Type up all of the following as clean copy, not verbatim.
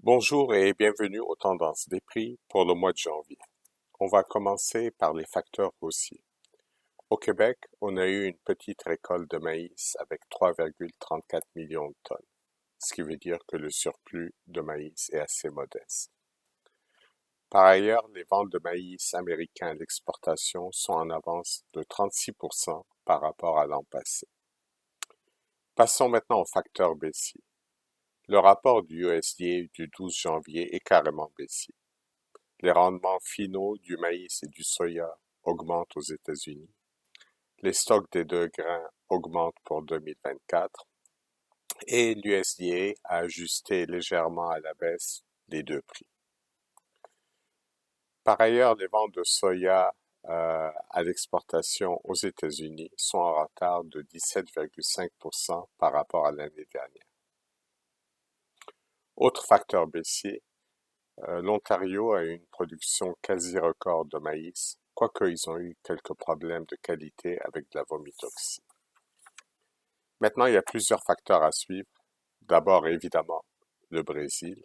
Bonjour et bienvenue aux tendances des prix pour le mois de janvier. On va commencer par les facteurs haussiers. Au Québec, on a eu une petite récolte de maïs avec 3,34 millions de tonnes, ce qui veut dire que le surplus de maïs est assez modeste. Par ailleurs, les ventes de maïs américain à l'exportation sont en avance de 36% par rapport à l'an passé. Passons maintenant aux facteurs baissiers. Le rapport du USDA du 12 janvier est carrément baissier. Les rendements finaux du maïs et du soya augmentent aux États-Unis. Les stocks des deux grains augmentent pour 2024 et l'USDA a ajusté légèrement à la baisse les deux prix. Par ailleurs, les ventes de soya à l'exportation aux États-Unis sont en retard de 17,5% par rapport à l'année dernière. Autre facteur baissier, l'Ontario a eu une production quasi record de maïs, quoique ils ont eu quelques problèmes de qualité avec de la vomitoxine. Maintenant, il y a plusieurs facteurs à suivre. D'abord, évidemment, le Brésil.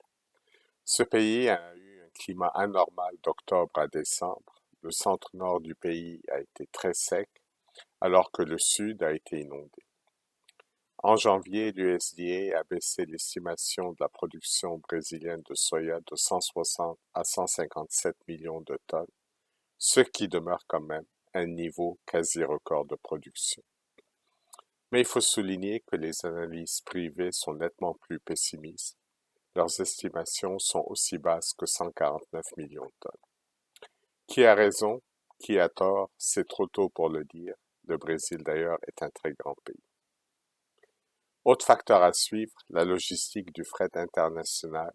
Ce pays a eu un climat anormal d'octobre à décembre. Le centre-nord du pays a été très sec, alors que le sud a été inondé. En janvier, l'USDA a baissé l'estimation de la production brésilienne de soya de 160 à 157 millions de tonnes, ce qui demeure quand même un niveau quasi record de production. Mais il faut souligner que les analyses privées sont nettement plus pessimistes. Leurs estimations sont aussi basses que 149 millions de tonnes. Qui a raison? Qui a tort? C'est trop tôt pour le dire. Le Brésil d'ailleurs est un très grand pays. Autre facteur à suivre, la logistique du fret international,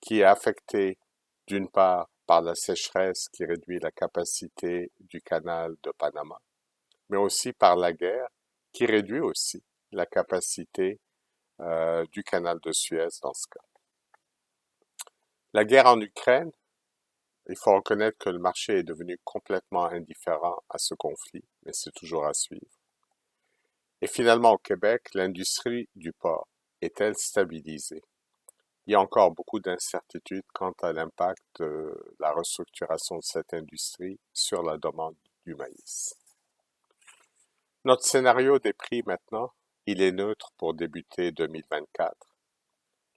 qui est affectée d'une part par la sécheresse qui réduit la capacité du canal de Panama, mais aussi par la guerre qui réduit aussi la capacité du canal de Suez dans ce cas. La guerre en Ukraine, il faut reconnaître que le marché est devenu complètement indifférent à ce conflit, mais c'est toujours à suivre. Et finalement, au Québec, l'industrie du porc est-elle stabilisée? Il y a encore beaucoup d'incertitudes quant à l'impact de la restructuration de cette industrie sur la demande du maïs. Notre scénario des prix maintenant, il est neutre pour débuter 2024.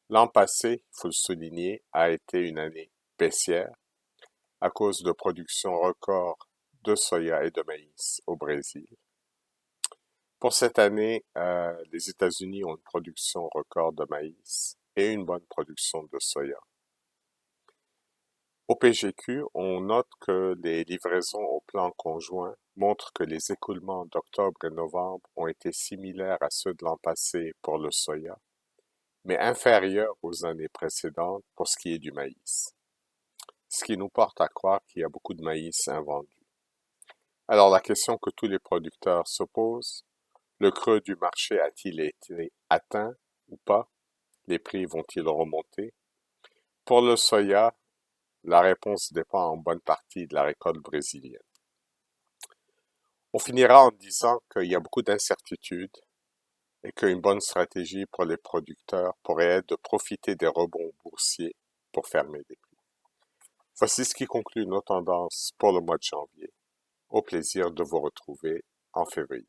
L'an passé, il faut le souligner, a été une année baissière à cause de production record de soya et de maïs au Brésil. Pour cette année, les États-Unis ont une production record de maïs et une bonne production de soya. Au PGQ, on note que les livraisons au plan conjoint montrent que les écoulements d'octobre et novembre ont été similaires à ceux de l'an passé pour le soya, mais inférieurs aux années précédentes pour ce qui est du maïs. Ce qui nous porte à croire qu'il y a beaucoup de maïs invendu. Alors la question que tous les producteurs se posent, le creux du marché a-t-il été atteint ou pas? Les prix vont-ils remonter? Pour le soya, la réponse dépend en bonne partie de la récolte brésilienne. On finira en disant qu'il y a beaucoup d'incertitudes et qu'une bonne stratégie pour les producteurs pourrait être de profiter des rebonds boursiers pour fermer des prix. Voici ce qui conclut nos tendances pour le mois de janvier. Au plaisir de vous retrouver en février.